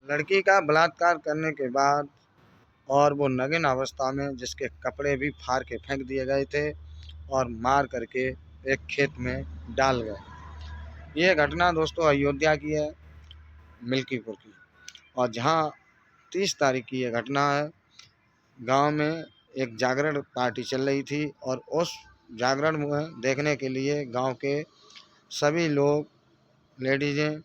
लड़की का बलात्कार करने के बाद और वो नग्न अवस्था में जिसके कपड़े भी फाड़ के फेंक दिए गए थे और मार करके एक खेत में डाल गए। ये घटना दोस्तों अयोध्या की है, मिल्कीपुर की। और जहाँ 30 तारीख की ये घटना है, गांव में एक जागरण पार्टी चल रही थी और उस जागरण में देखने के लिए गांव के सभी लोग, लेडीजें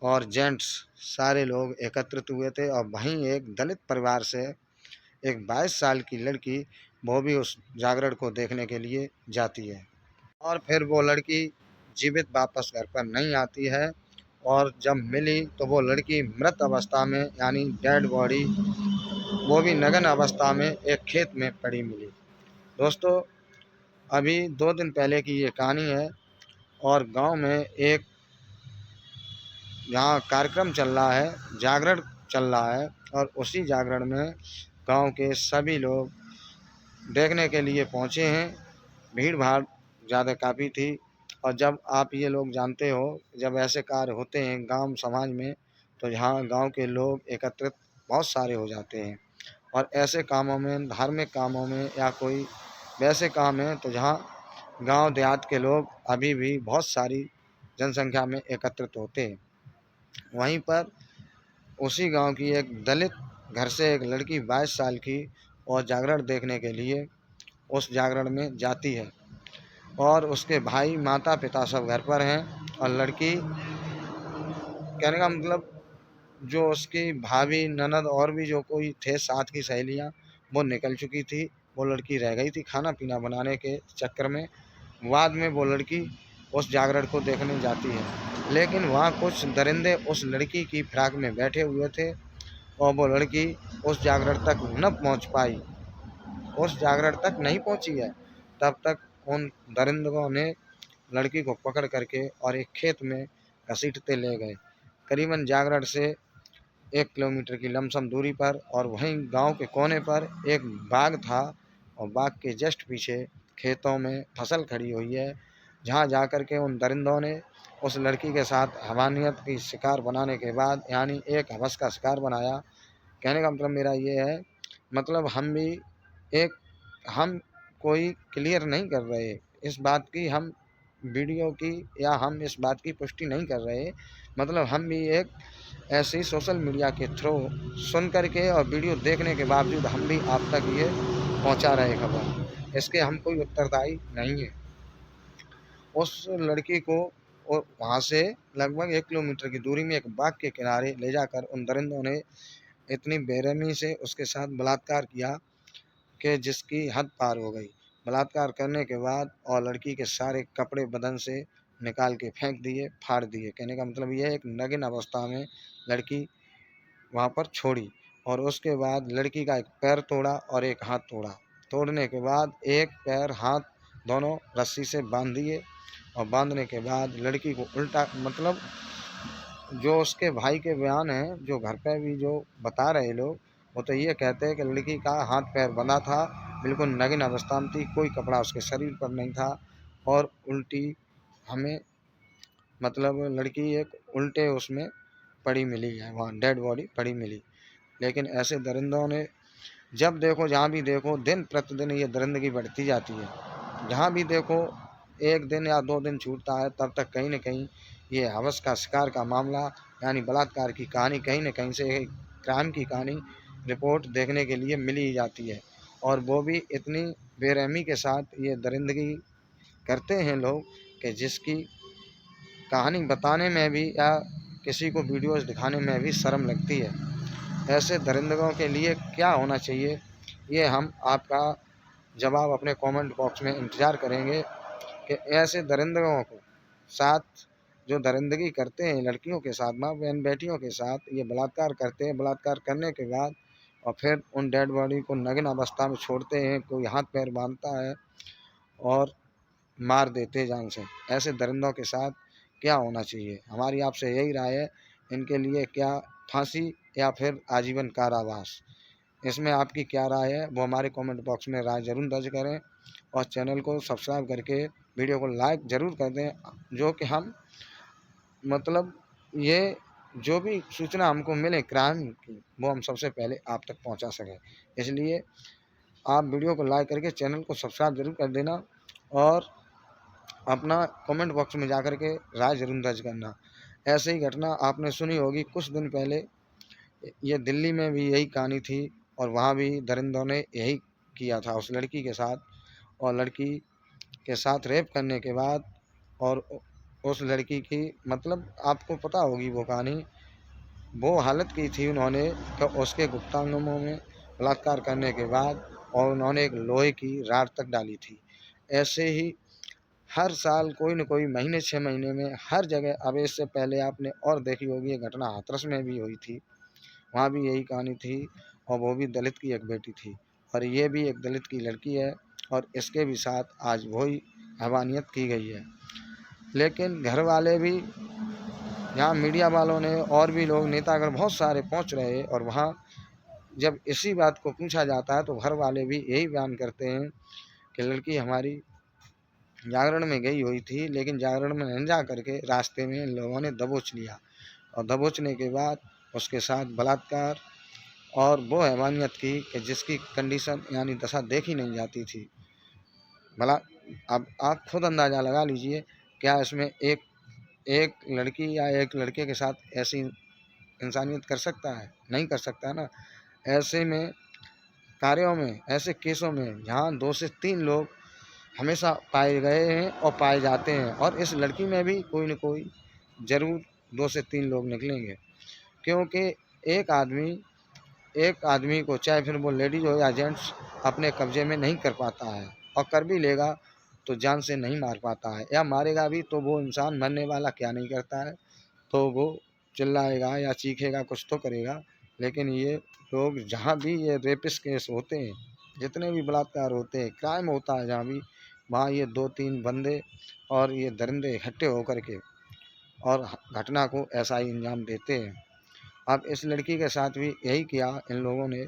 और जेंट्स, सारे लोग एकत्रित हुए थे। और वहीं एक दलित परिवार से एक 22 साल की लड़की, वो भी उस जागरण को देखने के लिए जाती है और फिर वो लड़की जीवित वापस घर पर नहीं आती है। और जब मिली तो वो लड़की मृत अवस्था में, यानी डेड बॉडी, वो भी नग्न अवस्था में एक खेत में पड़ी मिली। दोस्तों अभी 2 दिन पहले की ये कहानी है और गांव में एक यहाँ कार्यक्रम चल रहा है, जागरण चल रहा है और उसी जागरण में गांव के सभी लोग देखने के लिए पहुँचे हैं। भीड़ भाड़ ज़्यादा काफ़ी थी। और जब आप ये लोग जानते हो, जब ऐसे कार्य होते हैं गांव समाज में, तो यहाँ गांव के लोग एकत्रित बहुत सारे हो जाते हैं। और ऐसे कामों में, धार्मिक कामों में या कोई वैसे काम है, तो जहाँ गांव देहात के लोग अभी भी बहुत सारी जनसंख्या में एकत्रित होते हैं। वहीं पर उसी गांव की एक दलित घर से एक लड़की 22 साल की और जागरण देखने के लिए उस जागरण में जाती है और उसके भाई, माता पिता सब घर पर हैं। और लड़की, कहने का मतलब, जो उसकी भाभी, ननद और भी जो कोई थे साथ की सहेलियां, वो निकल चुकी थी। वो लड़की रह गई थी खाना पीना बनाने के चक्कर में। बाद में वो लड़की उस जागरण को देखने जाती है, लेकिन वहाँ कुछ दरिंदे उस लड़की की फिराक में बैठे हुए थे और वो लड़की उस जागरण तक न पहुँच पाई, उस जागरण तक नहीं पहुँची है। तब तक उन दरिंदों ने लड़की को पकड़ करके और एक खेत में घसीटते ले गए, करीबन जागरण से 1 किलोमीटर की लमसम दूरी पर। और वहीं गांव के कोने पर एक बाग था और बाग के जस्ट पीछे खेतों में फसल खड़ी हुई है, जहां जाकर के उन दरिंदों ने उस लड़की के साथ हवानियत की शिकार बनाने के बाद, यानी एक हवस का शिकार बनाया। कहने का मतलब मेरा ये है, मतलब हम भी एक, हम कोई क्लियर नहीं कर रहे इस बात की, हम वीडियो की या हम इस बात की पुष्टि नहीं कर रहे, मतलब हम भी एक ऐसे ही सोशल मीडिया के थ्रू सुन करके और वीडियो देखने के बावजूद हम भी आप तक ये पहुंचा रहे खबर। इसके हम कोई उत्तरदायी नहीं है। उस लड़की को और वहाँ से लगभग 1 किलोमीटर की दूरी में एक बाग के किनारे ले जाकर उन दरिंदों ने इतनी बेरहमी से उसके साथ बलात्कार किया कि जिसकी हद पार हो गई। बलात्कार करने के बाद और लड़की के सारे कपड़े बदन से निकाल के फेंक दिए, फाड़ दिए। कहने का मतलब ये है, एक नग्न अवस्था में लड़की वहाँ पर छोड़ी। और उसके बाद लड़की का एक पैर तोड़ा और एक हाथ तोड़ा। तोड़ने के बाद एक पैर, हाथ दोनों रस्सी से बांध दिए और बांधने के बाद लड़की को उल्टा, मतलब जो उसके भाई के बयान हैं, जो घर पे भी जो बता रहे लोग, वो तो ये कहते हैं कि लड़की का हाथ पैर बंधा था, बिल्कुल नग्न अवस्था में थी, कोई कपड़ा उसके शरीर पर नहीं था। और उल्टी हमें, मतलब लड़की एक उल्टे उसमें पड़ी मिली है, वहाँ डेड बॉडी पड़ी मिली। लेकिन ऐसे दरिंदों ने, जब देखो जहाँ भी देखो, दिन प्रतिदिन ये दरिंदगी बढ़ती जाती है। जहाँ भी देखो, एक दिन या 2 दिन छूटता है तब तक कहीं न कहीं ये हवस का शिकार का मामला, यानी बलात्कार की कहानी, कहीं न कहीं से क्राइम की कहानी रिपोर्ट देखने के लिए मिल ही जाती है। और वो भी इतनी बेरहमी के साथ ये दरिंदगी करते हैं लोग कि जिसकी कहानी बताने में भी या किसी को वीडियोज़ दिखाने में भी शर्म लगती है। ऐसे दरिंदों के लिए क्या होना चाहिए, ये हम आपका जवाब अपने कमेंट बॉक्स में इंतज़ार करेंगे कि ऐसे दरिंदों को साथ, जो दरिंदगी करते हैं लड़कियों के साथ, माँ बहन बेटियों के साथ, ये बलात्कार करते हैं। बलात्कार करने के बाद और फिर उन डेड बॉडी को नग्न अवस्था में छोड़ते हैं, कोई हाथ पैर बांधता है और मार देते हैं जान से। ऐसे दरिंदों के साथ क्या होना चाहिए, हमारी आपसे यही राय है। इनके लिए क्या फांसी या फिर आजीवन कारावास, इसमें आपकी क्या राय है, वो हमारे कमेंट बॉक्स में राय ज़रूर दर्ज करें। और चैनल को सब्सक्राइब करके वीडियो को लाइक ज़रूर कर दें, जो कि हम, मतलब ये जो भी सूचना हमको मिले क्राइम की, वो हम सबसे पहले आप तक पहुंचा सकें। इसलिए आप वीडियो को लाइक करके चैनल को सब्सक्राइब ज़रूर कर देना और अपना कमेंट बॉक्स में जाकर के राय ज़रूर दर्ज करना। ऐसे ही घटना आपने सुनी होगी कुछ दिन पहले, ये दिल्ली में भी यही कहानी थी और वहाँ भी दरिंदों ने यही किया था उस लड़की के साथ, और लड़की के साथ रेप करने के बाद और उस लड़की की मतलब आपको पता होगी वो कहानी, वो हालत की थी उन्होंने तो उसके गुप्तांगों में बलात्कार करने के बाद और उन्होंने एक लोहे की रॉड तक डाली थी। ऐसे ही हर साल कोई न कोई महीने 6 महीने में हर जगह, अब इससे पहले आपने और देखी होगी ये घटना हाथरस में भी हुई थी, वहाँ भी यही कहानी थी और वो भी दलित की एक बेटी थी और ये भी एक दलित की लड़की है और इसके भी साथ आज वही हैवानियत की गई है। लेकिन घर वाले भी, यहाँ मीडिया वालों ने और भी लोग नेतागण बहुत सारे पहुँच रहे और वहाँ जब इसी बात को पूछा जाता है तो घर वाले भी यही बयान करते हैं कि लड़की हमारी जागरण में गई हुई थी, लेकिन जागरण में नहीं जा करके रास्ते में इन लोगों ने दबोच लिया और दबोचने के बाद उसके साथ बलात्कार और वो हैवानियत की कि जिसकी कंडीशन यानी दशा देखी नहीं जाती थी। भला अब आप खुद अंदाज़ा लगा लीजिए, क्या इसमें एक एक लड़की या एक लड़के के साथ ऐसी इंसानियत कर सकता है? नहीं कर सकता ना। ऐसे में कार्यों में, ऐसे केसों में जहाँ 2 से 3 लोग हमेशा पाए गए हैं और पाए जाते हैं और इस लड़की में भी कोई न कोई ज़रूर 2 से 3 लोग निकलेंगे, क्योंकि एक आदमी एक आदमी को, चाहे फिर वो लेडीज़ हो या जेंट्स, अपने कब्जे में नहीं कर पाता है और कर भी लेगा तो जान से नहीं मार पाता है, या मारेगा भी तो वो इंसान मरने वाला क्या नहीं करता है, तो वो चिल्लाएगा या चीखेगा, कुछ तो करेगा। लेकिन ये लोग जहाँ भी ये रेपिस्ट केस होते हैं, जितने भी बलात्कार होते हैं, क्राइम होता है जहाँ भी, वहाँ ये 2-3 बंदे और ये दरिंदे इकट्ठे होकर के और घटना को ऐसा ही अंजाम देते हैं। अब इस लड़की के साथ भी यही किया इन लोगों ने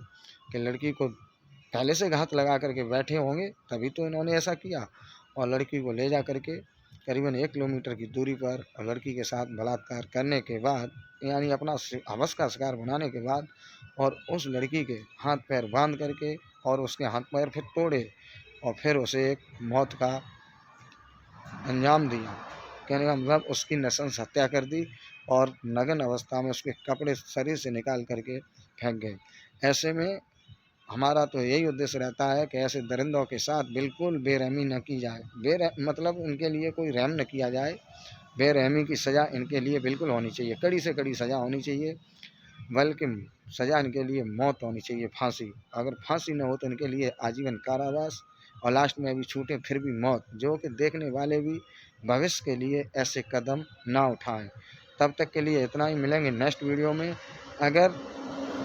कि लड़की को पहले से घात लगा करके बैठे होंगे, तभी तो इन्होंने ऐसा किया और लड़की को ले जा करके करीबन 1 किलोमीटर की दूरी पर लड़की के साथ बलात्कार करने के बाद, यानी अपना हवस का शिकार बनाने के बाद, और उस लड़की के हाथ पैर बांध करके और उसके हाथ पैर फिर तोड़े और फिर उसे एक मौत का अंजाम दिया। कहने का मतलब उसकी नृशंस हत्या कर दी और नग्न अवस्था में उसके कपड़े शरीर से निकाल करके फेंक गए। ऐसे में हमारा तो यही उद्देश्य रहता है कि ऐसे दरिंदों के साथ बिल्कुल बेरहमी न की जाए, मतलब उनके लिए कोई रहम न किया जाए। बेरहमी की सज़ा इनके लिए बिल्कुल होनी चाहिए, कड़ी से कड़ी सज़ा होनी चाहिए, बल्कि सज़ा इनके लिए मौत होनी चाहिए, फांसी। अगर फांसी न हो तो इनके लिए आजीवन कारावास और लास्ट में भी छूटे फिर भी मौत, जो कि देखने वाले भी भविष्य के लिए ऐसे कदम ना उठाएं। तब तक के लिए इतना ही, मिलेंगे नेक्स्ट वीडियो में। अगर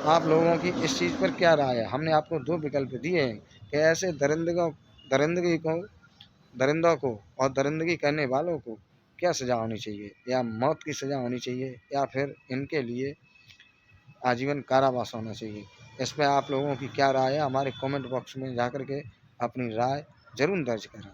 आप लोगों की इस चीज़ पर क्या राय है, हमने आपको 2 विकल्प दिए हैं कि ऐसे दरिंदों को और दरिंदगी करने वालों को क्या सज़ा होनी चाहिए, या मौत की सज़ा होनी चाहिए, या फिर इनके लिए आजीवन कारावास होना चाहिए। इस पे आप लोगों की क्या राय है, हमारे कमेंट बॉक्स में जाकर के अपनी राय ज़रूर दर्ज करें।